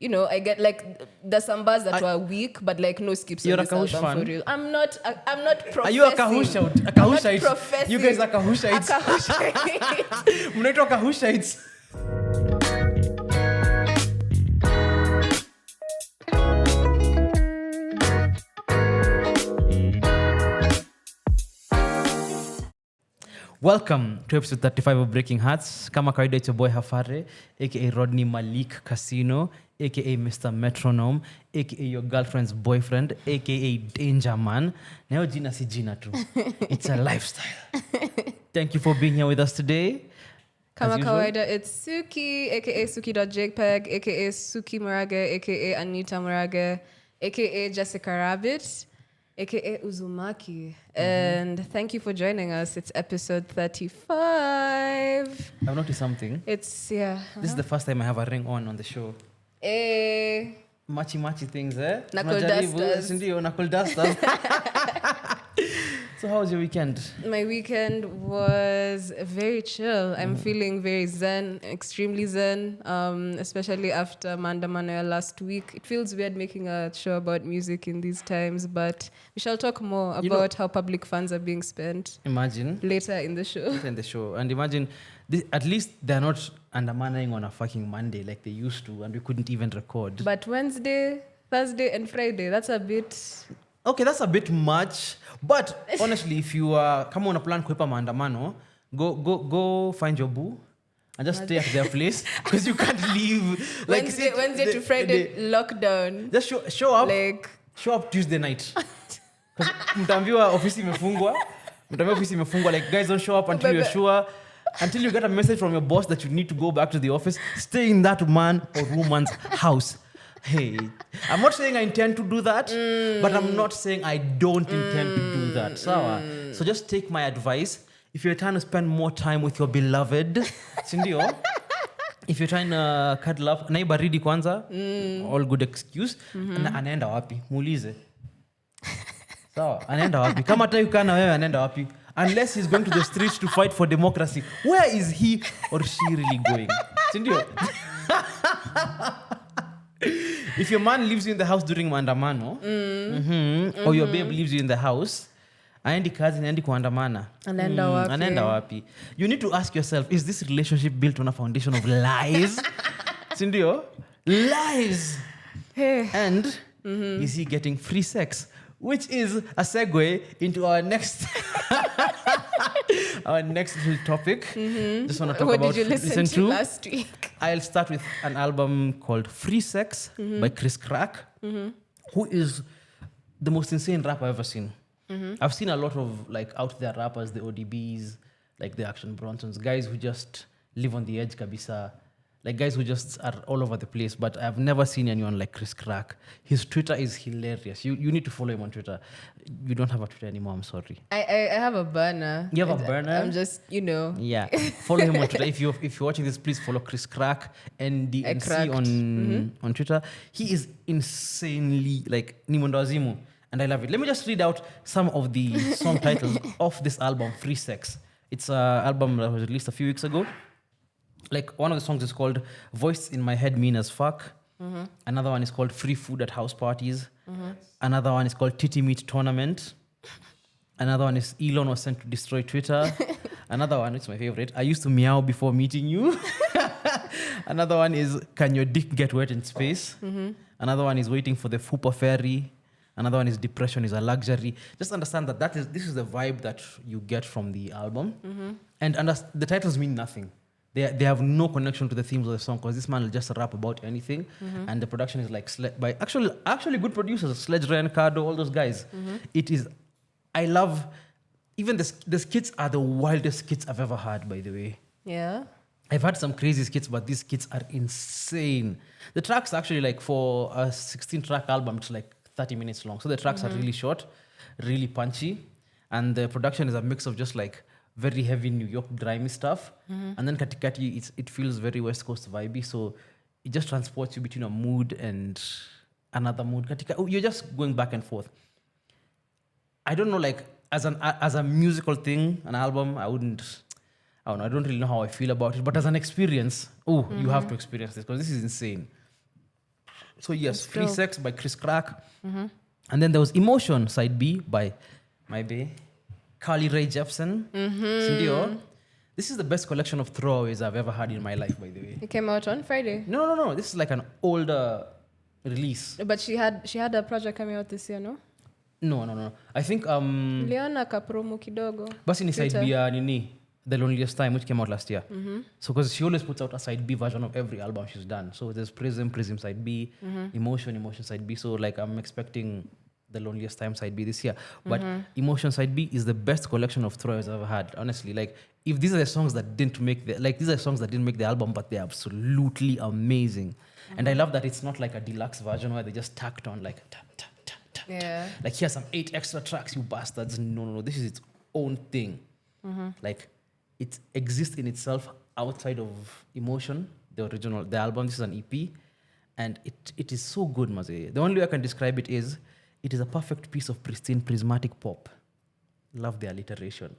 you know, I get like there's some bars that were weak, but like no skips on this album fan? For real. I'm not professing. Are you a Kahushite? A Kahushite? You guys are Kahushites. A Kahushite. Mnaitwa Kahushites. Welcome to episode 35 of Breaking Hertz. Kama kawaida, it's your boy Hafare, aka Rodney Malik Casino, aka Mr. Metronome, aka your girlfriend's boyfriend, aka Danger Man. Now jina si jina tu. It's a lifestyle. Thank you for being here with us today. Kama kawaida, it's Sookie, aka Sookie.jpg, aka Sookie Marage, aka Anita Marage, aka Jessica Rabbit, aka Uzumaki. And thank you for joining us. It's episode 35. I've noticed something. It's, This is the first time I have a ring on the show. Machi things, eh? Knuckle dusters. Sindio, knuckle dusters. So how was your weekend? My weekend was very chill. I'm feeling very zen, extremely zen, especially after Manda Manuel last week. It feels weird making a show about music in these times, but we shall talk more about how public funds are being spent. Imagine. Later in the show. And imagine, at least they're not undermining on a fucking Monday like they used to, and we couldn't even record. But Wednesday, Thursday, and Friday, that's a bit... Okay, that's a bit much. But honestly, if you come on a plan kuepa maandamano, go find your boo and just stay at their place because you can't leave. Like Wednesday to Friday lockdown. Just show up. Show up Tuesday night. Because mtaambiwa ofisi imefungwa. Like, guys, don't show up until you're sure. Until you get a message from your boss that you need to go back to the office. Stay in that man or woman's house. Hey, I'm not saying I intend to do that, but I'm not saying I don't intend to do that. So just take my advice. If you're trying to spend more time with your beloved, Sindio, if you're trying to cuddle up, na baridi kwanza, all good excuse, anaenda wapi? Muulize. Sawa, anaenda wapi? Kama hata yuko na wewe anaenda wapi? Unless he's going to the streets to fight for democracy. Where is he or she really going? Sindio? If your man leaves you in the house during maandamano, or your babe leaves you in the house, aendi kazi naendi kuandamana. Anaenda wapi? You need to ask yourself, is this relationship built on a foundation of lies? Sindio? Lies! Hey. And is he getting free sex? Which is a segue into our next our next little topic. Just want to talk what about did you listen to last week? I'll start with an album called Free Sex by Chris Crack, who is the most insane rapper I've ever seen. I've seen a lot of like out there rappers, the ODBs, like the Action Bronsons, guys who just live on the edge kabisa. Like guys who just are all over the place, but I've never seen anyone like Chris Crack. His Twitter is hilarious. You need to follow him on Twitter. You don't have a Twitter anymore, I'm sorry. I have a burner. You have a burner? I'm just, Yeah. Follow him on Twitter. If you're watching this, please follow Chris Crack, NDNC on Twitter. He is insanely like Nimondazimu, and I love it. Let me just read out some of the song titles of this album, Free Sex. It's an album that was released a few weeks ago. Like one of the songs is called Voice in My Head Mean as Fuck. Another one is called Free Food at House Parties. Another one is called Titty Meat Tournament. Another one is Elon was sent to destroy Twitter. Another one, it's my favorite, I used to meow before meeting you. Another one is Can Your Dick Get Wet in Space? Another one is Waiting for the Fupa Ferry. Another one is Depression is a Luxury. Just understand that this is the vibe that you get from the album. And the titles mean nothing. They have no connection to the themes of the song because this man will just rap about anything, and the production is like by actually good producers, Sledge Ray and Cardo, all those guys. It is, I love, even the skits are the wildest skits I've ever heard. By the way, yeah, I've had some crazy skits, but these skits are insane. The tracks actually like for a 16-track album, it's like 30 minutes long, so the tracks are really short, really punchy, and the production is a mix of just like very heavy New York grimy stuff, and then katikati it feels very West Coast vibey, so it just transports you between a mood and another mood. You're just going back and forth. I don't know, like as a musical thing, an album, I don't really know how I feel about it, but as an experience, you have to experience this because this is insane. So yes, That's Free dope. Sex by Chris Crack. And then there was Emotion, side B by my bae, Carly Rae Jepsen. Sindio. This is the best collection of throwaways I've ever had in my life, by the way. It came out on Friday. No. This is like an older release. But she had a project coming out this year, no? No. I think Liana kapromo kidogo. basi ni side B ya nini, The Loneliest Time, which came out last year. So because she always puts out a side B version of every album she's done. So there's Prism side B, Emotion side B. So like I'm expecting The Loneliest Time side B this year. But Emotion side B is the best collection of throwaways I've ever had. Honestly, like if these are the songs that didn't make these are songs that didn't make the album, but they're absolutely amazing. And I love that it's not like a deluxe version where they just tacked on like Yeah. like here's some 8 extra tracks, you bastards. No. This is its own thing. Like it exists in itself outside of Emotion, the album. This is an EP, and it is so good, Maze. The only way I can describe it is a perfect piece of pristine prismatic pop. Love the alliteration.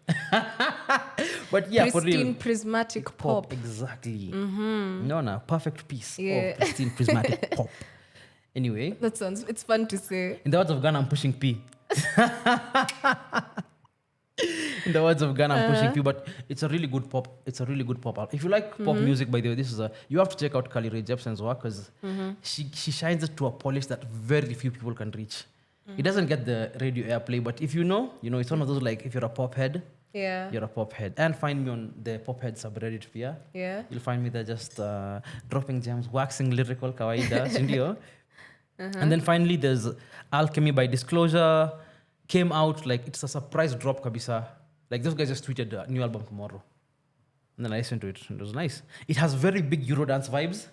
But yeah, for real. Pristine prismatic pop. Exactly. No, perfect piece Yeah. of pristine prismatic pop. Anyway, It's fun to say. in the words of Ghana, I'm pushing P. In the words of Ghana, I'm pushing P, but it's a really good pop. It's a really good pop album. If you like pop music, by the way, you have to check out Carly Rae Jepsen's work because she shines it to a polish that very few people can reach. It doesn't get the radio airplay, but if you know, it's one of those like if you're a pop head, Yeah. you're a pop head. And find me on the pop head subreddit here. Yeah. You'll find me there just dropping gems, waxing lyrical, kawaida, sindio. And then finally there's Alchemy by Disclosure. Came out like it's a surprise drop kabisa. Like those guys just tweeted a new album tomorrow. And then I listened to it. It was nice. It has very big Eurodance vibes.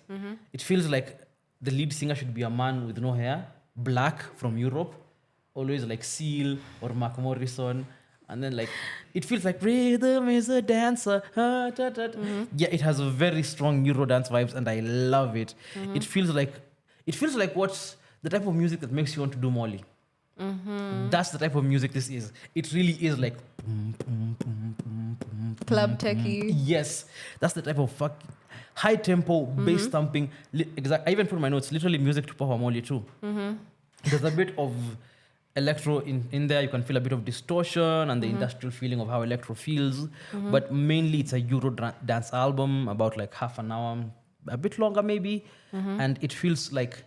It feels like the lead singer should be a man with no hair, black from Europe. Always like Seal or Mark Morrison. And then like, it feels like rhythm is a dancer. Yeah, it has a very strong Eurodance vibes and I love it. It feels like what's the type of music that makes you want to do Molly. That's the type of music this is. It really is like Club techie. yes, that's the type of high tempo bass thumping. I even put in my notes literally music to pop a Molly too. There's a bit of electro in there. You can feel a bit of distortion and the industrial feeling of how electro feels. But mainly it's a Euro dance album about like half an hour, a bit longer maybe. And it feels like,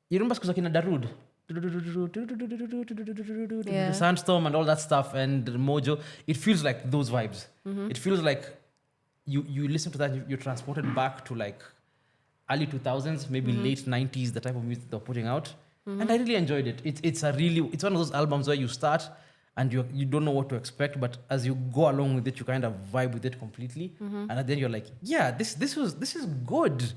you remember Skuzakina Darude? The Sandstorm and all that stuff and the Mojo. It feels like those vibes. It feels like you listen to that, you're transported back to like early 2000s, maybe late 90s, the type of music they're putting out. And I really enjoyed it. It's one of those albums where you start and you don't know what to expect, but as you go along with it, you kind of vibe with it completely. And then you're like, yeah, this is good.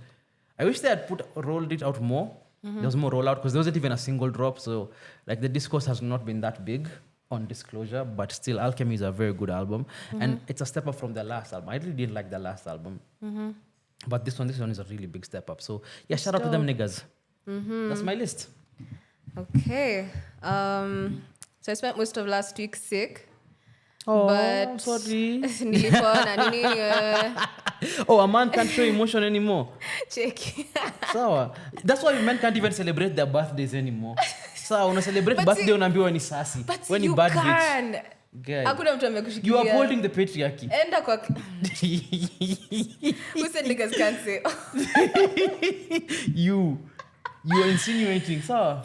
I wish they had rolled it out more. There was more rollout because there wasn't even a single drop. So like the discourse has not been that big on Disclosure, but still Alchemy is a very good album. And it's a step up from their last album. I really didn't like their last album. But this one is a really big step up. So yeah, shout out to them niggas. That's my list. Okay. So I spent most of last week sick. Oh, but sorry. nilikuwa na nini Oh, a man can't show emotion anymore. check. Sawa. That's why men can't even celebrate their birthdays anymore. Sawa, una celebrate But birthday see- unaambiwa ni sasi. But When you bad can. bitch. Guy. Hakuna mtu You amekushikilia. are upholding the patriarchy. Enda kwa Who said niggas can't say? You are insinuating. Sawa.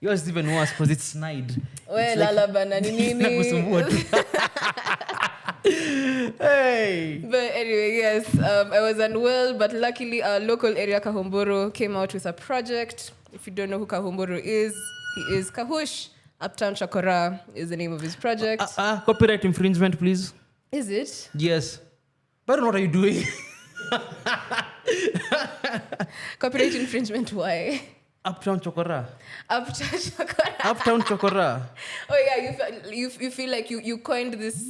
Yours is even worse because it's snide. We lala bana ni nini? Kusumbua tu. Hey. But anyway, yes, I was unwell, but luckily our local area Kahumboro came out with a project. If you don't know who Kahumboro is, he is Kahush. Uptown Chakora is the name of his project. Copyright infringement, please. Is it? Yes. But I don't know what are you doing? Copyright infringement, why? Uptown Chokora. Uptown Chakora. Uptown Chokora. Oh yeah, you feel like you coined this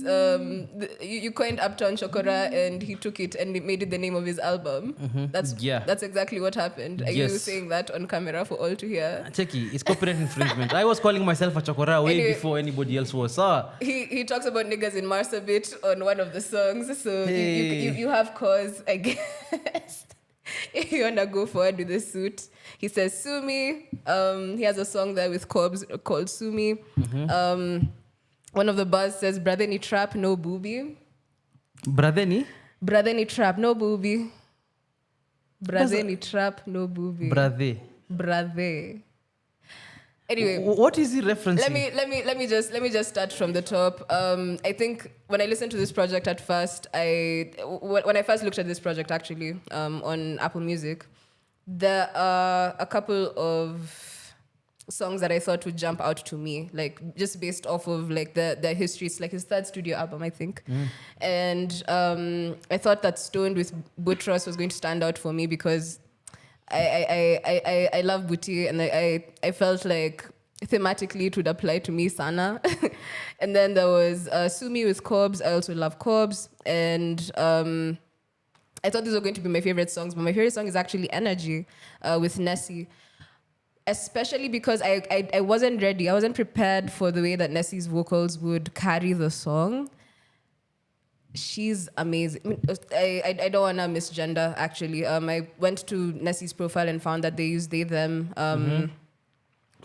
you coined Uptown Chakora and he took it and made it the name of his album. That's exactly what happened. Are you Yes. saying that on camera for all to hear? Checky, it's copyright infringement. I was calling myself a Chokora way Anyway. before anybody else was. Ah. He talks about niggas in Marsabit on one of the songs, so Hey. you have cause, I guess. if you wanna go forward with the suit. He says "Sue me." He has a song there with Cobbs called "Sue Me." One of the bars says "Brother ni trap, no booby." Brother ni trap, no booby. Brother ni trap, no booby. Brother. Anyway, what is he referencing? Let me just start from the top. I think when I listened to this project at first, when I first looked at this project actually on Apple Music, there are a couple of songs that I thought would jump out to me, like just based off of like the history. It's like his third studio album, I think, and I thought that Stoned with Buttress was going to stand out for me because I love Booty, and I felt like thematically it would apply to me sana. And then there was Sue Me with Cobbs. I also love Cobbs, and I thought these were going to be my favorite songs, but my favorite song is actually Energy with Nessie, especially because I wasn't ready. I wasn't prepared for the way that Nessie's vocals would carry the song. She's amazing. I don't want to misgender, actually. I went to Nessie's profile and found that they use they, them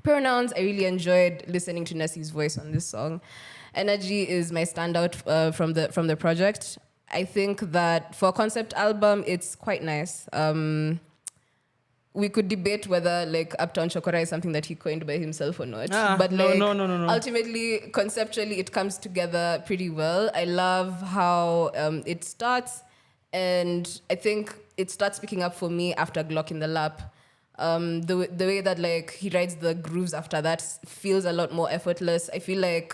pronouns. I really enjoyed listening to Nessie's voice on this song. Energy is my standout from the project. I think that for a concept album, it's quite nice. We could debate whether like Uptown Chokora is something that he coined by himself or not. But like, no. Ultimately, conceptually, it comes together pretty well. I love how it starts, and I think it starts picking up for me after Glock in the Lap. The way that like he writes the grooves after that feels a lot more effortless. I feel like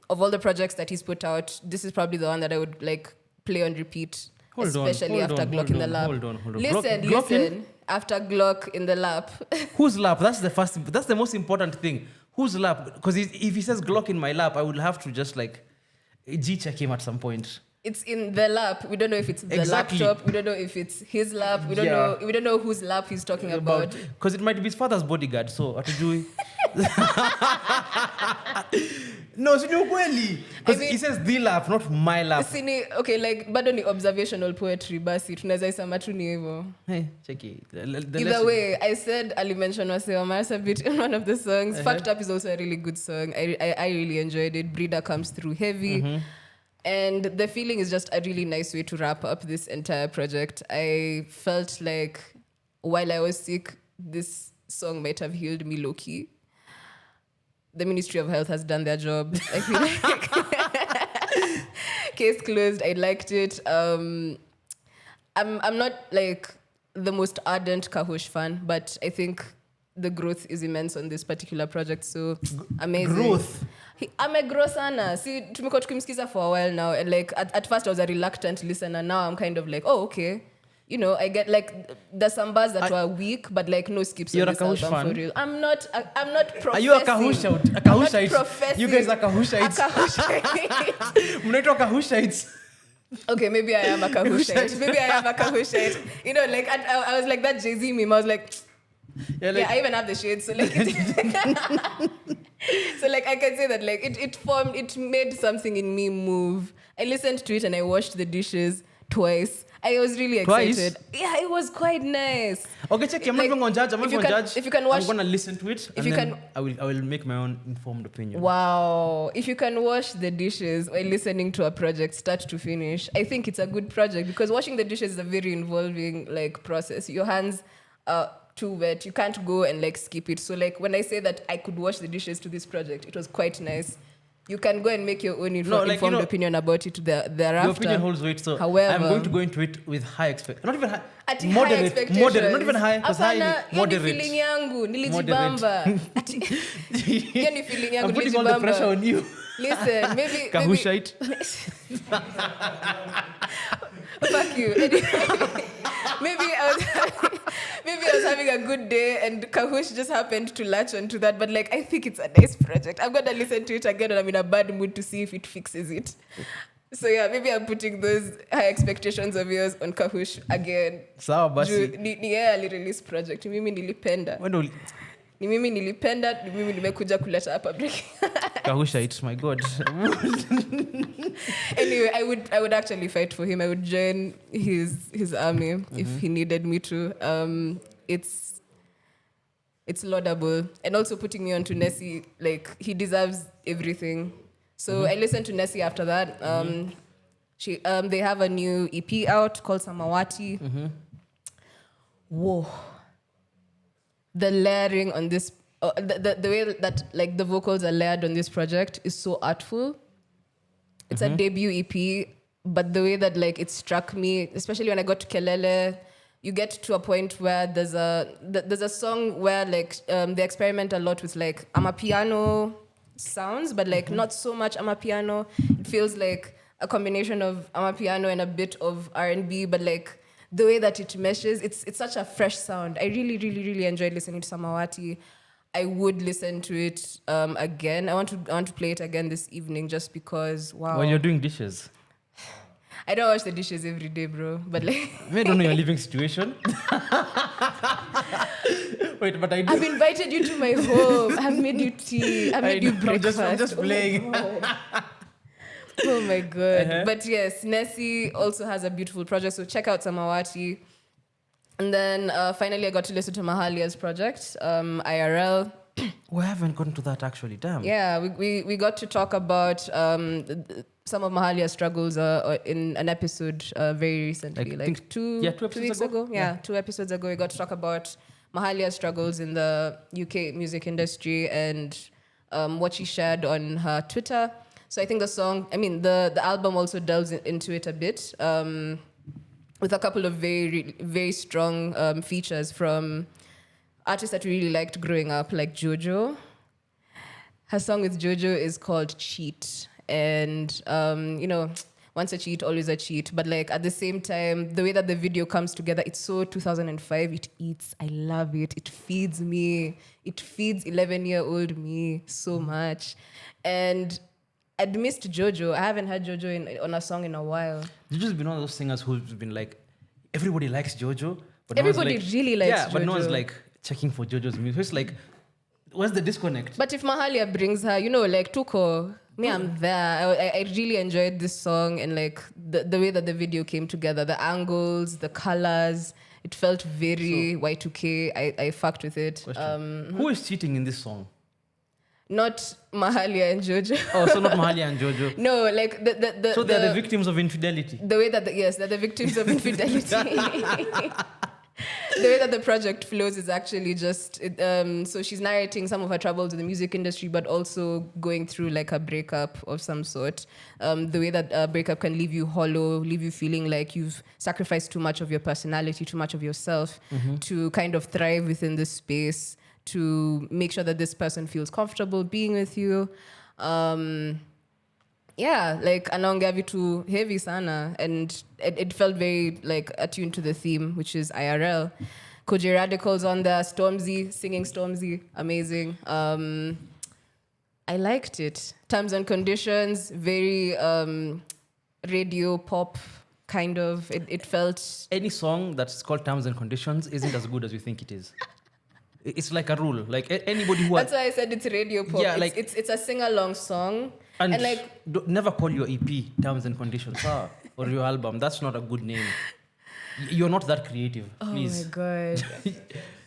of all the projects that he's put out, this is probably the one that I would like play on repeat. Especially after Glock in the Lap. Hold on. Listen. After Glock in the Lap. Whose lap? That's the most important thing. Whose lap? Because if he says Glock in my lap, I would have to just like G-check him at some point. It's in the lap. We don't know if it's the laptop. We don't know if it's his lap. We don't know whose lap he's talking about. Because it might be his father's bodyguard. So what to do? No, sini ukweli. Because he says the lap, not my lap. Okay, like bado ni observational poetry basi tunaweza isema tu ni hivyo. Hey, check it. Either way, I said Ali mentioned Waseo Marsabit in one of the songs. Fucked Up is also a really good song. I really enjoyed it. Breeder comes through heavy. And the feeling is just a really nice way to wrap up this entire project. I felt like while I was sick, this song might have healed me low-key. The Ministry of Health has done their job. I feel like case closed. I liked it. I'm not like the most ardent Kahush fan, but I think the growth is immense on this particular project. So amazing. Growth. I'm a grow sana. See, tumekuwa tukimsikiza for a while now, and like at first I was a reluctant listener. Now I'm kind of like, oh, okay. You know, I get like there's some bars that were weak, but like no skips on this album fan? For real. I'm not professing. Are you a Kahushite? A Kahushite? You guys are Kahushites. A Kahushite. Mnaitwa Kahushites. Okay, maybe I am a Kahushite. You know, like I was like that Jay-Z meme. I was like, yeah, I even have the shades. So like, so like I can say that like it made something in me move. I listened to it and I washed the dishes twice. I was really excited. Twice? Yeah, it was quite nice. Okay, check. I'm not even gonna judge. If you can watch, I'm gonna listen to it. I will make my own informed opinion. Wow. If you can wash the dishes while listening to a project start to finish, I think it's a good project because washing the dishes is a very involving like process. Your hands are too wet. You can't go and like skip it. So like when I say that I could wash the dishes to this project, it was quite nice. You can go and make your own informed opinion about it thereafter. Your opinion holds weight, so however, I'm going to go into it with high expectations. Not even high. Moderate. Not even high. Moderate. Feeling yangu, nilijibamba. Hiyo ni feeling yangu, I'm putting all the pressure on you. Listen, maybe Kahushite. Fuck you. Maybe I was having a good day and Kahush just happened to latch onto that. But like, I think it's a nice project. I'm gonna listen to it again when I'm in a bad mood to see if it fixes it. So yeah, maybe I'm putting those high expectations of yours on Kahush again. Sawa basi. Ni yeye ali-release project. Mimi nilipenda. Ni mimi nilipenda, ni mimi nimekuja kuleta hapa Breaking. Kahusha, it's my God. Anyway, I would actually fight for him. I would join his army if he needed me to. It's laudable. And also putting me on to Nessie, like, he deserves everything. So I listened to Nessie after that. They have a new EP out called Samawati. Whoa. The layering on this, the way that like the vocals are layered on this project is so artful. It's a debut EP, but the way that like it struck me, especially when I got to Kelele, you get to a point where there's a song where like they experiment a lot with like amapiano sounds, but like not so much amapiano. It feels like a combination of amapiano and a bit of R&B, but like the way that it meshes, it's such a fresh sound. I really, really, really enjoyed listening to Samawati. I would listen to it again. I want to play it again this evening just because, wow. When you're doing dishes. I don't wash the dishes every day, bro. But like, I don't know your living situation. Wait, but I do. I've invited you to my home. I've made you tea. I've made you breakfast. I'm just playing. Oh my God. But yes, Nessie also has a beautiful project. So check out Samawati. And then finally, I got to listen to Mahalia's project, IRL. We haven't gotten to that actually, damn. Yeah, we got to talk about some of Mahalia's struggles in an episode very recently, like two weeks ago. Yeah, 2 episodes ago, we got to talk about Mahalia's struggles in the UK music industry and what she shared on her Twitter. So I think the album also delves into it a bit with a couple of very, very strong features from artists that we really liked growing up, like JoJo. Her song with JoJo is called Cheat. And, once a cheat, always a cheat. But like at the same time, the way that the video comes together, it's so 2005. It eats. I love it. It feeds me. It feeds 11-year-old me so much. And I'd missed JoJo. I haven't heard JoJo on a song in a while. JoJo's been one of those singers who's been like, everybody likes JoJo. But everybody really likes JoJo. But no one's like checking for JoJo's music. It's like, where's the disconnect? But if Mahalia brings her, like Tuko, me, I'm there. I really enjoyed this song and like the way that the video came together, the angles, the colors. It felt very Y2K. I fucked with it. Who is cheating in this song? Not Mahalia and JoJo. Oh, so not Mahalia and JoJo. No, like the So they're the victims of infidelity. The way that they're the victims of infidelity. The way that the project flows is actually just so she's narrating some of her troubles in the music industry, but also going through like a breakup of some sort. The way that a breakup can leave you hollow, leave you feeling like you've sacrificed too much of your personality, too much of yourself to kind of thrive within this space, to make sure that this person feels comfortable being with you. Like anaongea vitu heavy sana, and it felt very like attuned to the theme, which is IRL. Koji Radical's on there, Stormzy, singing Stormzy, amazing. I liked it. Terms and Conditions, very radio pop kind of. It felt... Any song that's called Terms and Conditions isn't as good as you think it is. It's like a rule. Like anybody who... That's why I said it's radio pop. Yeah, it's a sing-along song. And like... never call your EP Terms and Conditions or your album. That's not a good name. You're not that creative, please. Oh my God.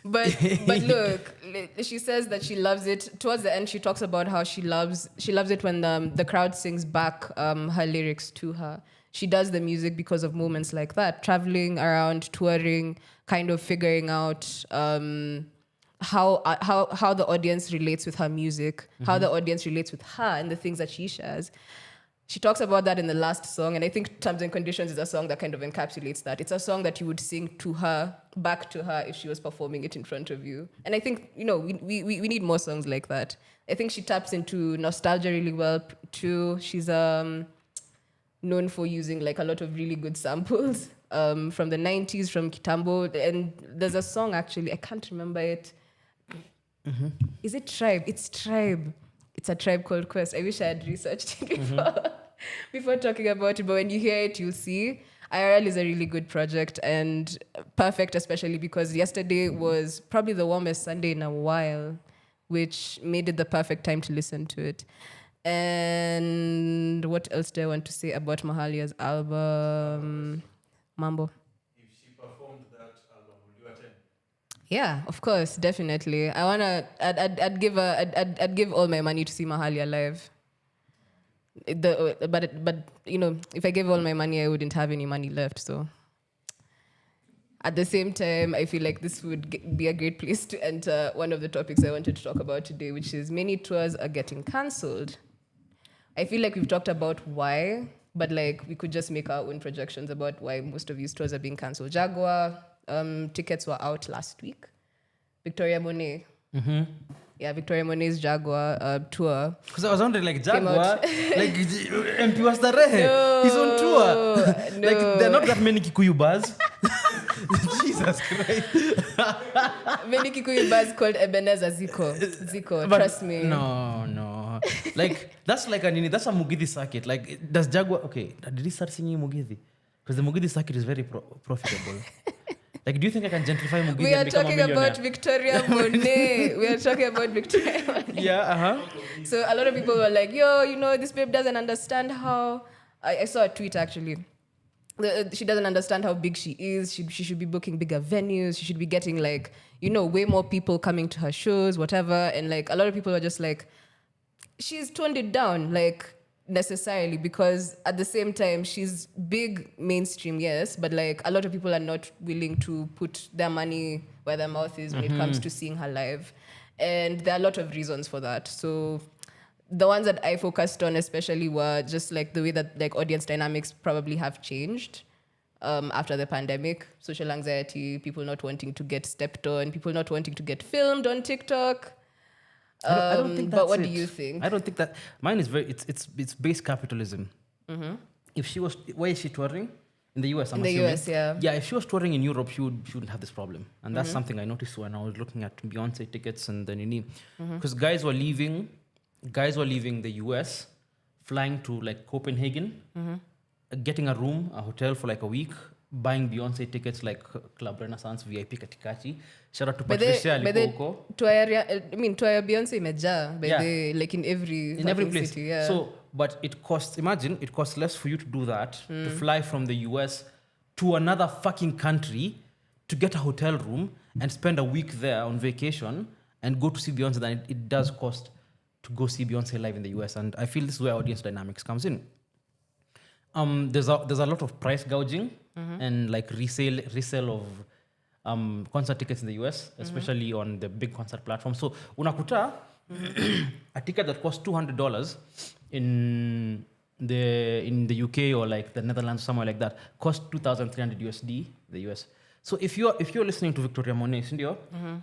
But look, she says that she loves it. Towards the end, she talks about how she loves it when the crowd sings back her lyrics to her. She does the music because of moments like that, traveling around, touring, kind of figuring out how the audience relates with her music, how the audience relates with her and the things that she shares. She talks about that in the last song, and I think Terms and Conditions is a song that kind of encapsulates that. It's a song that you would sing to her, back to her, if she was performing it in front of you. And I think, we need more songs like that. I think she taps into nostalgia really well, too. She's known for using like a lot of really good samples from the 90s, from Kitambo. And there's a song, actually, I can't remember it. Is it Tribe? It's Tribe. It's a Tribe Called Quest. I wish I had researched it before talking about it. But when you hear it, you'll see. IRL is a really good project and perfect, especially because yesterday was probably the warmest Sunday in a while, which made it the perfect time to listen to it. And what else do I want to say about Mahalia's album? Mambo. If she performed that album, would you attend? Yeah, of course, definitely. I'd give all my money to see Mahalia live. But you know, if I gave all my money, I wouldn't have any money left. So at the same time, I feel like this would be a great place to enter one of the topics I wanted to talk about today, which is many tours are getting cancelled. I feel like we've talked about why, but like we could just make our own projections about why most of these tours are being cancelled. Jaguar tickets were out last week. Victoria Monet. Mm-hmm. Yeah, Victoria Monet's Jaguar tour. Because I was wondering, like, Jaguar, like, MP was the red. He's on tour. No. Like, there are not that many Kikuyu bars. Jesus Christ. Many Kikuyu bars called Ebenezer Zico, But trust me. No. Like, that's like that's a Mugithi circuit. Like, does Jaguar, okay, did he start singing Mugithi? Because the Mugithi circuit is very profitable. Like, do you think I can gentrify Mugithi? We are talking about Victoria Monet. We are talking about Victoria Monet. Yeah, So a lot of people were like, yo, you know, this babe doesn't understand how... I saw a tweet, actually. She doesn't understand how big she is. She should be booking bigger venues. She should be getting, like, you know, way more people coming to her shows, whatever. And, like, a lot of people are just like, she's toned it down, like... necessarily, because at the same time she's big mainstream, yes, but like a lot of people are not willing to put their money where their mouth is when it comes to seeing her live, and there are a lot of reasons for that. So the ones that I focused on especially were just like the way that like audience dynamics probably have changed after the pandemic. Social anxiety, people not wanting to get stepped on, people not wanting to get filmed on TikTok. I don't think that's but what it. do you think? I don't think that mine is it's base capitalism. Mm-hmm. If she was, where is she touring? In the US, I'm assuming. In the US, yeah. Yeah, if she was touring in Europe, she wouldn't have this problem. And that's something I noticed when I was looking at Beyonce tickets and then because guys were leaving the US, flying to like Copenhagen, getting a hotel for like a week, buying Beyonce tickets like Club Renaissance, VIP Katikati. Shout out to Patricia Likoko. Tour ya Beyonce imejaa like in every place. city, yeah. So, but it costs less for you to do that, to fly from the US to another fucking country to get a hotel room and spend a week there on vacation and go to see Beyonce than it does cost to go see Beyonce live in the US. And I feel this is where audience dynamics comes in. There's a lot of price gouging and like resale of concert tickets in the US, especially on the big concert platform. So unakuta a ticket that costs $200 in the UK or like the Netherlands, somewhere like that, costs 2,300 USD the US. So if you're listening to Victoria Monet,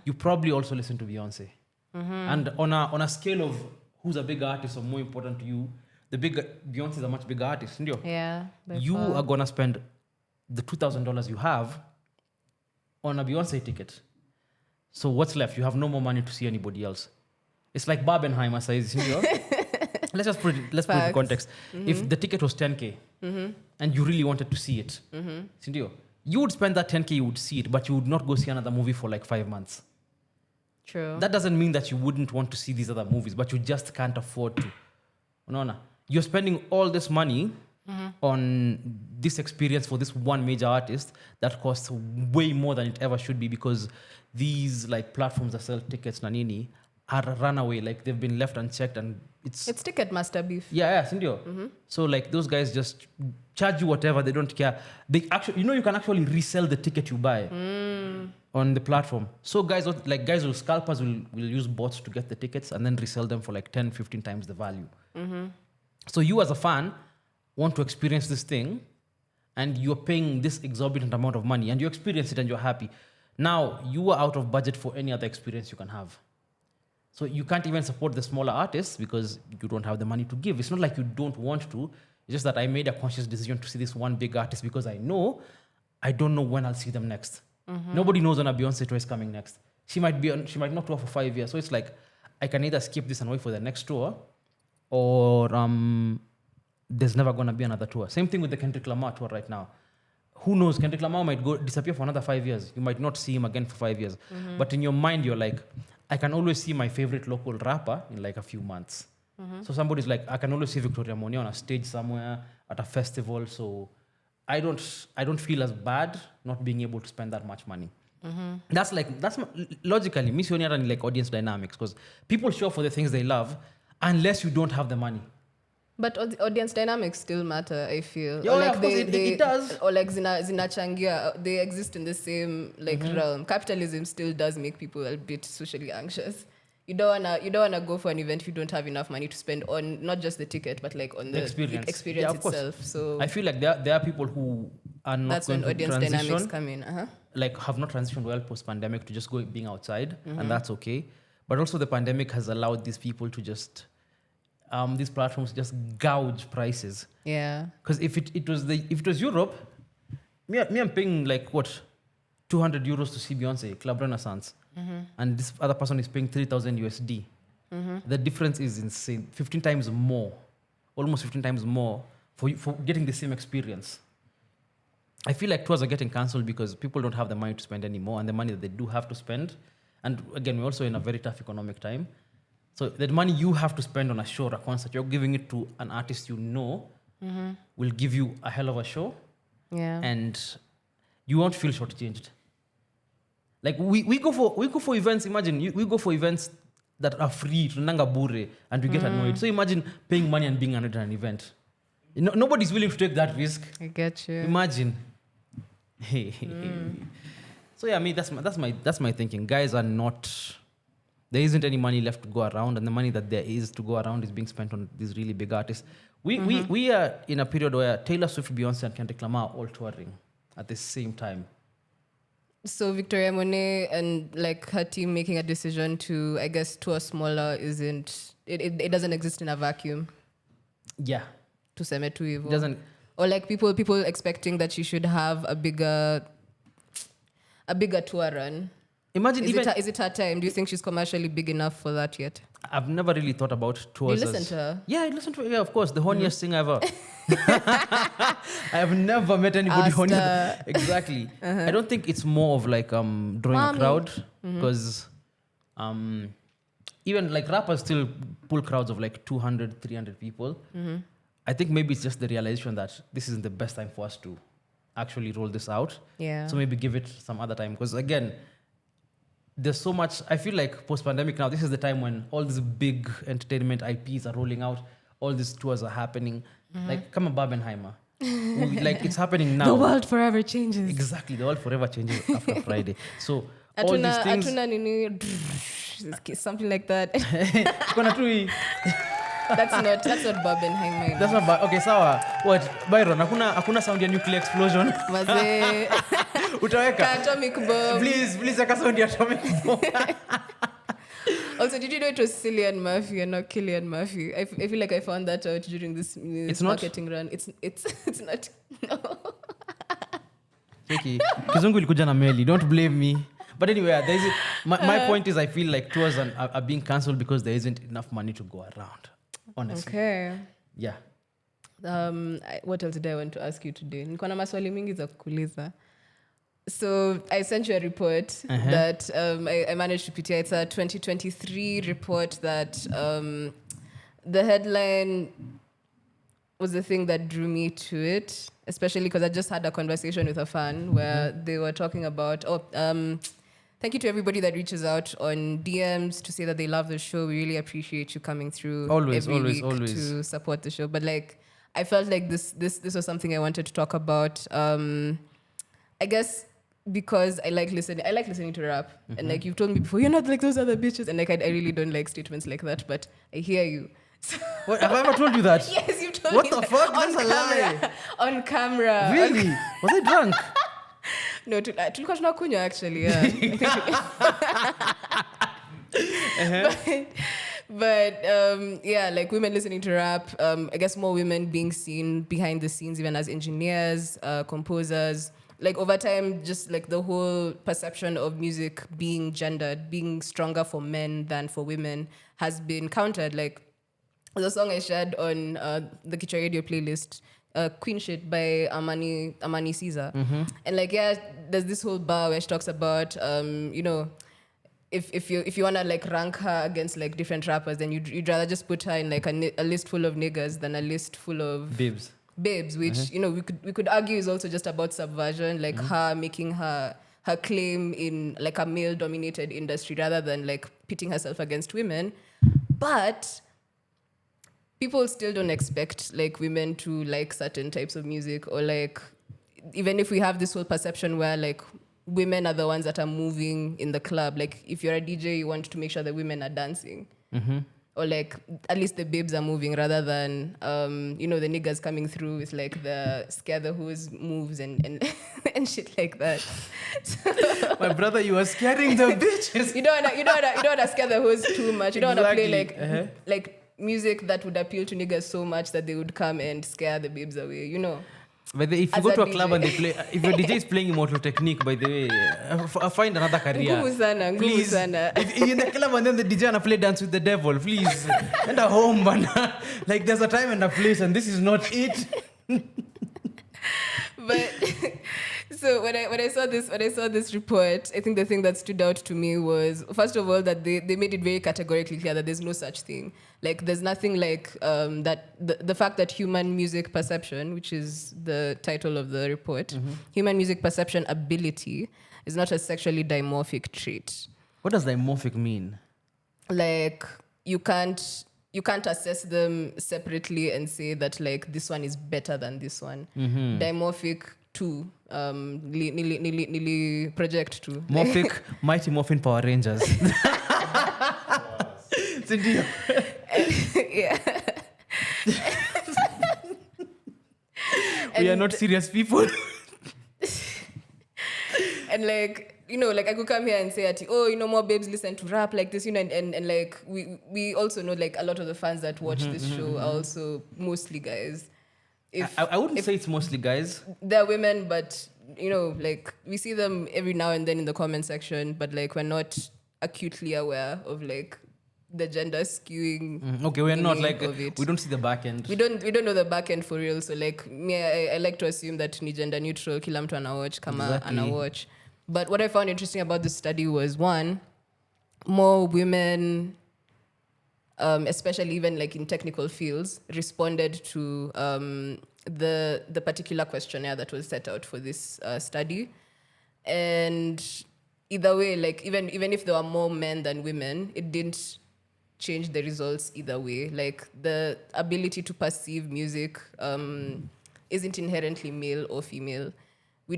you probably also listen to Beyonce. And on a scale of who's a bigger artist or more important to you, Beyonce is a much bigger artist, Yeah. You are gonna spend the $2,000 you have on a Beyonce ticket. So what's left? You have no more money to see anybody else. It's like Barbenheimer size, Let's put it in context. If the ticket was 10K and you really wanted to see it, you would spend that 10K, you would see it, but you would not go see another movie for like 5 months. True. That doesn't mean that you wouldn't want to see these other movies, but you just can't afford to. No. You're spending all this money on this experience for this one major artist that costs way more than it ever should be, because these like platforms that sell tickets nanini are a runaway, like they've been left unchecked, and it's Ticketmaster beef. Yeah, Sindio. So like those guys just charge you whatever, they don't care. They actually, you can actually resell the ticket you buy on the platform. So scalpers will use bots to get the tickets and then resell them for like 10, 15 times the value. So you as a fan want to experience this thing, and you're paying this exorbitant amount of money, and you experience it and you're happy. Now you are out of budget for any other experience you can have. So you can't even support the smaller artists because you don't have the money to give. It's not like you don't want to. It's just that I made a conscious decision to see this one big artist because I don't know when I'll see them next. Nobody knows when a Beyonce tour is coming next. She might not tour for 5 years. So it's like I can either skip this and wait for the next tour, or there's never gonna be another tour. Same thing with the Kendrick Lamar tour right now. who knows? Kendrick Lamar might go disappear for another 5 years. You might not see him again for 5 years. But in your mind, you're like, I can always see my favorite local rapper in like a few months. So somebody's like, I can always see Victoria Monet on a stage somewhere at a festival. So I don't feel as bad not being able to spend that much money. That's logically, me sioni hata ni like audience dynamics, because people show up for the things they love unless you don't have the money. But audience dynamics still matter, I feel. Yeah, of course, it does. Or like zinachangia, they exist in the same like realm. Capitalism still does make people a bit socially anxious. You don't wanna go for an event if you don't have enough money to spend on not just the ticket, but like on the experience itself. So I feel like there are people who are not that's going when audience to transition, dynamics come in. like have not transitioned well post-pandemic to just being outside, and that's okay. But also the pandemic has allowed these people to just these platforms just gouge prices. Yeah. Because if it was Europe, me I'm paying like what, 200 euros to see Beyonce, Club Renaissance, and this other person is paying 3,000 USD. The difference is insane. 15 times more, almost 15 times more for getting the same experience. I feel like tours are getting cancelled because people don't have the money to spend anymore, and the money that they do have to spend. And again, we're also in a very tough economic time. So the money you have to spend on a show or a concert, you're giving it to an artist you know will give you a hell of a show. Yeah. And you won't feel shortchanged. Like we go for events. Imagine we go for events that are free to nanga bure, and we get annoyed. So imagine paying money and being annoyed at an event. Nobody's willing to take that risk. I get you. Imagine. So yeah, that's my thinking. Guys are not. There isn't any money left to go around, and the money that there is to go around is being spent on these really big artists. We are in a period where Taylor Swift, Beyonce, and Kendrick Lamar are all touring at the same time. So Victoria Monet and like her team making a decision to, I guess, tour smaller it doesn't exist in a vacuum. Yeah. To seme tu hivyo. It doesn't. Or like people expecting that she should have a bigger tour run. Imagine is it her time? Do you think she's commercially big enough for that yet? I've never really thought about tours. You listen to her? Yeah, I listen to her. Yeah, of course. The horniest thing ever. I have never met anybody hornier. Exactly. I don't think it's more of like drawing a crowd, because even like rappers still pull crowds of like 200, 300 people. I think maybe it's just the realization that this isn't the best time for us to actually roll this out. Yeah. So maybe give it some other time, because again, there's so much. I feel like post-pandemic now, this is the time when all these big entertainment IPs are rolling out. All these tours are happening. Like, come on, Barbenheimer. Like, it's happening now. The world forever changes. Exactly. The world forever changes after Friday. So, all these things... something like that. Kuna tui. That's not Barbenheimer. That's not okay, sawa. What? Byron, hakuna sound ya nuclear explosion. Maze. Utaweka. Atomic bomb. Please, aka sound ya atomic bomb. Also, did you know it was Cillian Murphy and not Killian Murphy? I feel like I found that out during this marketing run. It's not. No. Cheki. Kizungu ilikuja na meli. Don't blame me. But anyway, my point is I feel like tours are being cancelled because there isn't enough money to go around. Honestly. Okay. Yeah. What else did I want to ask you today? Niko na maswali mingi za kukuuliza. So I sent you a report that I managed to pitia. It's a 2023 report that the headline was the thing that drew me to it, especially because I just had a conversation with a fan where they were talking about, thank you to everybody that reaches out on DMs to say that they love the show. We really appreciate you coming through every week to support the show. But like, I felt like this was something I wanted to talk about. I guess because I like listening to rap, and like you've told me before, you're not like those other bitches, and like I really don't like statements like that. But I hear you. So what, have I ever told you that? Yes, you've told me. What the fuck? That's a lie. On camera. Really? Was I drunk? No, tulikuwa tunakunywa actually. Yeah. But yeah, like women listening to rap, I guess more women being seen behind the scenes, even as engineers, composers. Like over time, just like the whole perception of music being gendered, being stronger for men than for women has been countered. Like the song I shared on the Kicha Radio playlist, Queen Shit by Amani Caesar. And like, yeah, there's this whole bar where she talks about, you know, if you wanna like rank her against like different rappers, then you'd rather just put her in like a list full of niggas than a list full of babes, which you know we could argue is also just about subversion, like her making her claim in like a male dominated industry rather than like pitting herself against women. But people still don't expect like women to like certain types of music, or like even if we have this whole perception where like women are the ones that are moving in the club, like if you're a DJ you want to make sure that women are dancing, or like at least the babes are moving rather than you know, the niggas coming through with like the scare the hose moves and and shit like that. My brother, you are scaring the bitches. You don't wanna scare the hose too much. You don't wanna play like like music that would appeal to niggas so much that they would come and scare the babes away, you know. But if you go to a club and they play, if your DJ is playing Immortal Technique, by the way, find another career. Please. If you're in the club and then the DJ and play Dance with the Devil, please. And a home, man. Like there's a time and a place, and this is not it. But so when I saw this report, I think the thing that stood out to me was, first of all, that they made it very categorically clear that there's no such thing. Like there's nothing like that. The fact that human music perception, which is the title of the report, human music perception ability is not a sexually dimorphic trait. What does dimorphic mean? Like you can't assess them separately and say that like this one is better than this one. Dimorphic too, nearly project too. Morphic, Mighty Morphin Power Rangers. Yeah. We are not serious people. And like, you know, like I could come here and say, oh, you know, more babes listen to rap like this, you know, and like we also know like a lot of the fans that watch this show are also mostly guys. I wouldn't say it's mostly guys. They're women, but you know, like we see them every now and then in the comment section, but like we're not acutely aware of like the gender skewing. Okay, we're not like we don't see the back end. We don't know the back end for real. So like me, I like to assume that ni gender neutral, kila mtu anawatch kama anawatch. But what I found interesting about this study was, one, more women, especially even like in technical fields, responded to the particular questionnaire that was set out for this study. And either way, like even if there were more men than women, it didn't change the results either way. Like the ability to perceive music isn't inherently male or female.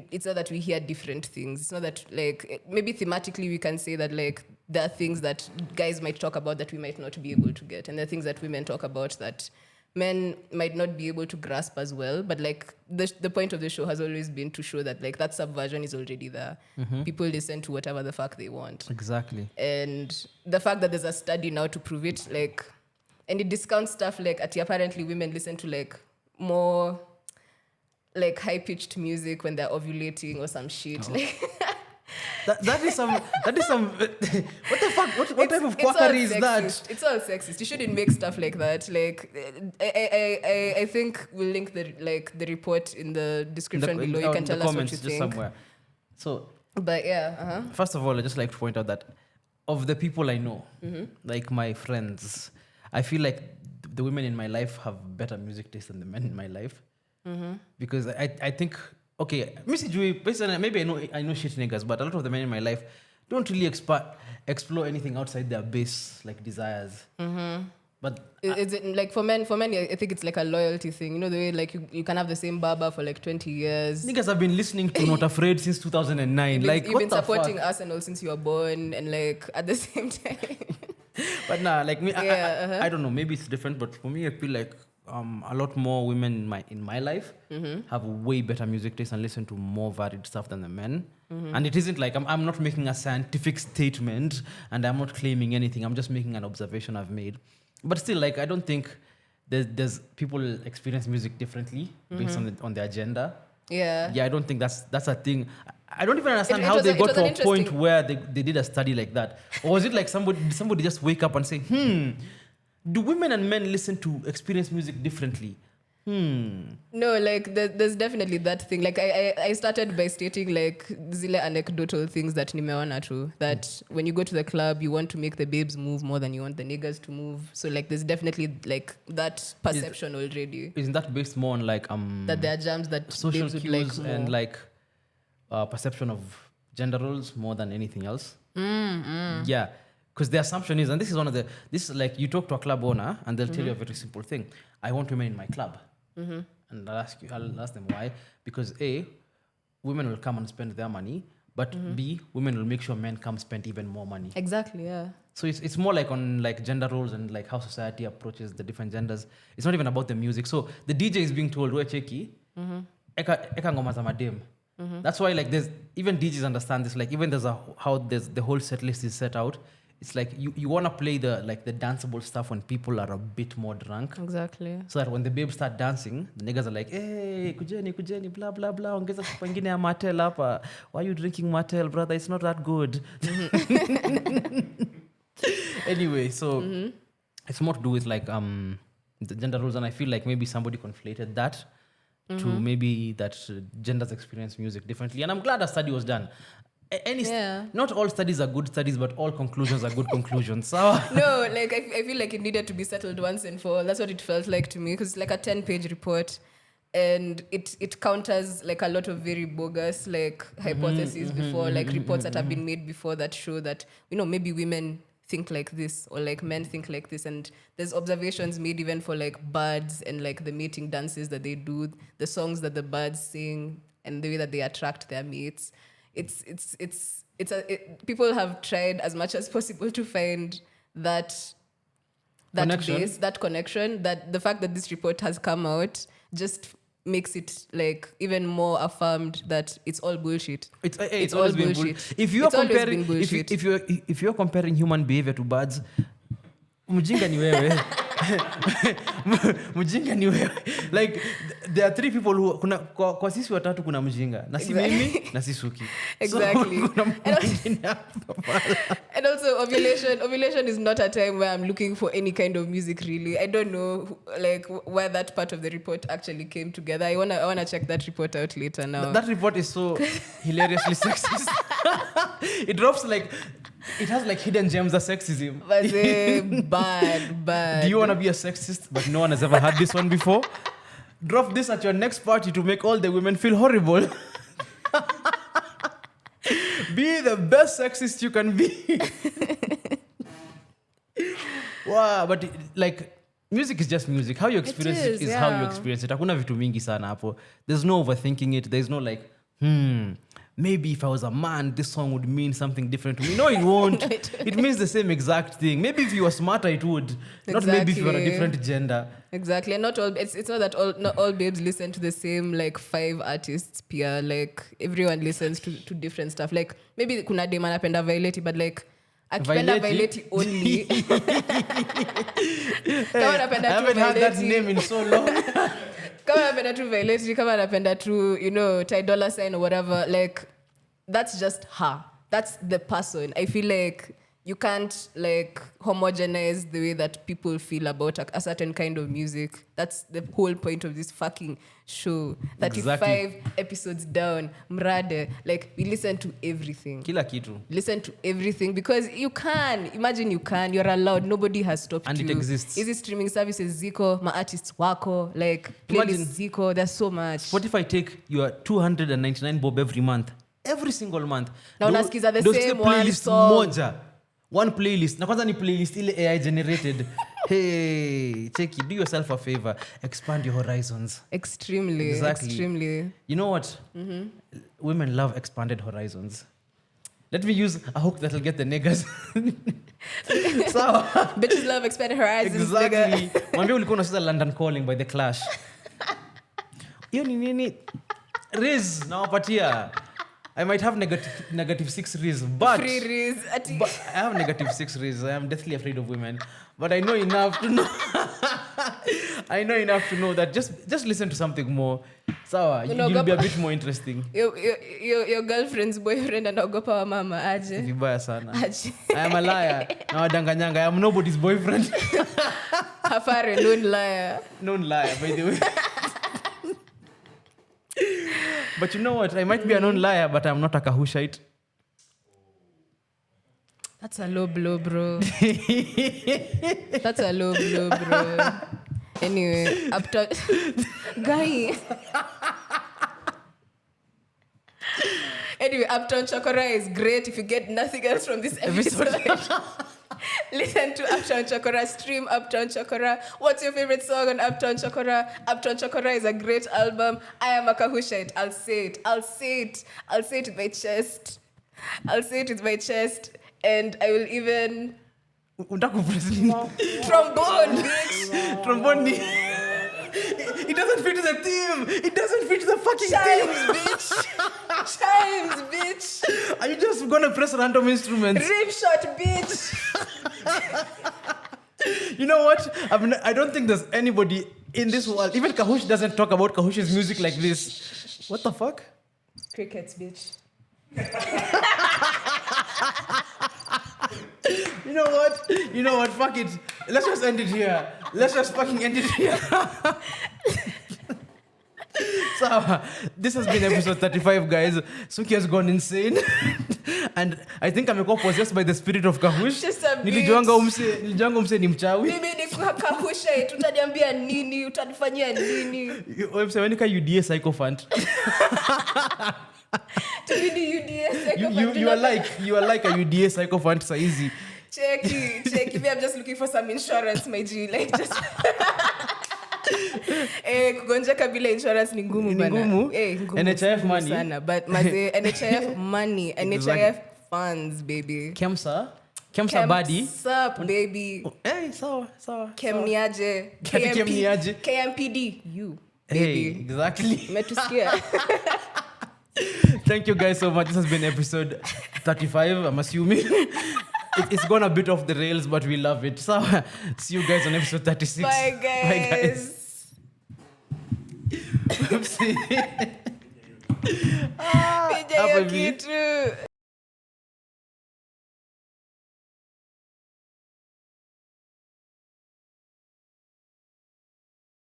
It's not that we hear different things. It's not that like maybe thematically we can say that like there are things that guys might talk about that we might not be able to get, and there are things that women talk about that men might not be able to grasp as well. But like the point of the show has always been to show that like that subversion is already there. People listen to whatever the fuck they want. Exactly. And the fact that there's a study now to prove it, like, and it discounts stuff like apparently women listen to like more like high-pitched music when they're ovulating or some shit. Like that is some what the fuck, what type of quackery is that? It's all sexist. You shouldn't make stuff like that. Like I think we'll link the report in the description below. You can tell us what you think. Somewhere. So but yeah, first of all, I just like to point out that of the people I know, like my friends, I feel like the women in my life have better music taste than the men in my life. Because I think, okay, maybe I know shit niggas, but a lot of the men in my life don't really explore anything outside their base like desires. But is it like for men? I think it's like a loyalty thing. You know, the way like you can have the same barber for like 20 years. Niggas have been listening to Not Afraid since 2009. You've been supporting Arsenal since you were born, and like at the same time. But nah, like me, I don't know. Maybe it's different, but for me, I feel like a lot more women in my life have way better music taste and listen to more varied stuff than the men. And it isn't like I'm not making a scientific statement and I'm not claiming anything. I'm just making an observation I've made. But still, like I don't think there's people experience music differently based on their agenda. Yeah, I don't think that's a thing. I don't even understand how they got to a point where they did a study like that. Or was it like somebody just wake up and say, do women and men listen to experience music differently? No, like there's definitely that thing. Like I started by stating like zile anecdotal things that nimeona too. That when you go to the club, you want to make the babes move more than you want the niggas to move. So like there's definitely like that perception already. Isn't that based more on like That there are jams that social babes would cues like more. and like perception of gender roles more than anything else? Yeah. Because the assumption is, and this is like you talk to a club owner and they'll tell you a very simple thing. I want women in my club. And I'll ask them why. Because A, women will come and spend their money, but B, women will make sure men come spend even more money. Exactly, yeah. So it's more like on like gender roles and like how society approaches the different genders. It's not even about the music. So the DJ is being told, we cheki, eka ngoma za madem. That's why like there's even DJs understand this. Like even there's the whole set list is set out. It's like you want to play the danceable stuff when people are a bit more drunk. Exactly. So that when the babes start dancing, the niggas are like, hey, kujeni, blah, blah, blah. Ongeza chupa ingine ya Martel hapa. Why are you drinking Martel, brother? It's not that good. Anyway, so it's more to do with like the gender roles. And I feel like maybe somebody conflated that to maybe that genders experience music differently. And I'm glad a study was done. Not all studies are good studies, but all conclusions are good conclusions. So No, like I feel like it needed to be settled once and for all. That's what it felt like to me, because it's like a 10-page report, and it counters like a lot of very bogus like hypotheses before, like reports that have been made before that show that maybe women think like this or like men think like this, and there's observations made even for like birds and like the mating dances that they do, the songs that the birds sing, and the way that they attract their mates. People have tried as much as possible to find that connection, that the fact that this report has come out just makes it like even more affirmed that it's all bullshit. It's always been bullshit. If you're comparing human behavior to birds, mjinga ni wewe. Mjinga ni wewe. Like there are 3 people who kwa sisi watatu kuna mjinga. Na si mimi na si Sookie. Exactly. And also ovulation is not a time where I'm looking for any kind of music really. I don't know like where that part of the report actually came together. I wanna check that report out later now. That report is so hilariously sexist. It drops like it has like hidden gems of sexism. Bad. Do you want to be a sexist but no one has ever had this one before? Drop this at your next party to make all the women feel horrible. Be the best sexist you can be. Wow, but like music is just music. How you experience it is how you experience it. Hakuna vitu mingi sana hapo. There's no overthinking it. There's no like, maybe if I was a man, this song would mean something different to me. No, it won't. It means the same exact thing. Maybe if you were smarter, it would. Exactly. Not maybe if you were a different gender. Exactly. And not all. It's not that not all babes listen to the same like 5 artists. Pia like everyone listens to different stuff. Like maybe kuna dem anapenda Violet, but like akipenda Violet only. I haven't had that name in so long. Kama anapenda tu Violet, kama anapenda tu Ty Dolla $ign or whatever, like that's just her. That's the person. I feel like you can't like homogenize the way that people feel about a certain kind of music. That's the whole point of this fucking show. 35 episodes down, mrade, like we listen to everything. Kila kitu. Listen to everything because you're allowed. Nobody has stopped and you. And it exists. Easy streaming services ziko, ma artists wako, like playlists ziko, there's so much. Spotify take your 299 bob every month. Every single month. Na unasikiza the same one song. Moja. One playlist. Na kwanza ni playlist ile AI generated. Hey, check it. Do yourself a favor. Expand your horizons. Extremely. You know what? Women love expanded horizons. Let me use a hook that'll get the niggas. So, bitches love expanded horizons. Exactly. Mwambie ulikuwa unasikiza London Calling by The Clash. Hiyo ni nini? Riz nawapatia. I might have negative 6 Riz, but free Riz. But I have negative 6 Riz. I am deathly afraid of women, but I know enough to know. That just listen to something more. Sawa, you'll be a bit more interesting. Your girlfriend's boyfriend anaogopa wa mama aje. Vibaya sana. I am a liar. Na wadanganyanga. I am nobody's boyfriend. Hafare, known liar, by the way. But you know what? I might be a non-liar, but I'm not a Kahushite. That's a low blow, bro. That's a low blow, bro. Anyway, Uptown... Guy... Anyway, Uptown Chokora is great. If you get nothing else from this episode, listen to Uptown Chokora. Stream Uptown Chokora. What's your favorite song on Uptown Chokora? Uptown Chokora is a great album. I am a Kahushite. I'll say it. I'll say it with my chest. I'll say it with my chest. And I will even... Trombone, bitch. Trombone. It doesn't fit the theme. It doesn't fit the fucking Chimes, bitch. Chimes, bitch. Are you just gonna press random instruments? Rip shot, bitch. You know what? I don't think there's anybody in this world. Even Kahush doesn't talk about Kahush's music like this. What the fuck? Crickets, bitch. You know what? Fuck it. Let's just end it here. Let's just fucking end it here. So, this has been episode 35, guys. Sookie has gone insane. And I think I'm possessed by the spirit of Kahush. Just a bit. Nilijuanga umse ni mchawi. Mimi ni Kahusha, tutaniambia nini, utanifanyia nini? Umsewanika UDA sycophant. You are like a UDA sycophant saizi. Checky. Me, I'm just looking for some insurance, my G. Like just kugonja kabila insurance ni ngumu bana. Ngumu NHIF money sana, but maze NHIF money, NHIF funds, baby. Kemsa body. Sup, baby. Hey, sawa. Kemniaje. KMPD. You, baby. Hey, exactly. Metusikia. Thank you guys so much. This has been episode 35, I'm assuming. It's gone a bit off the rails, but we love it. So, see you guys on episode 36. Bye, guys. Oopsie. Piga hiyo kitu.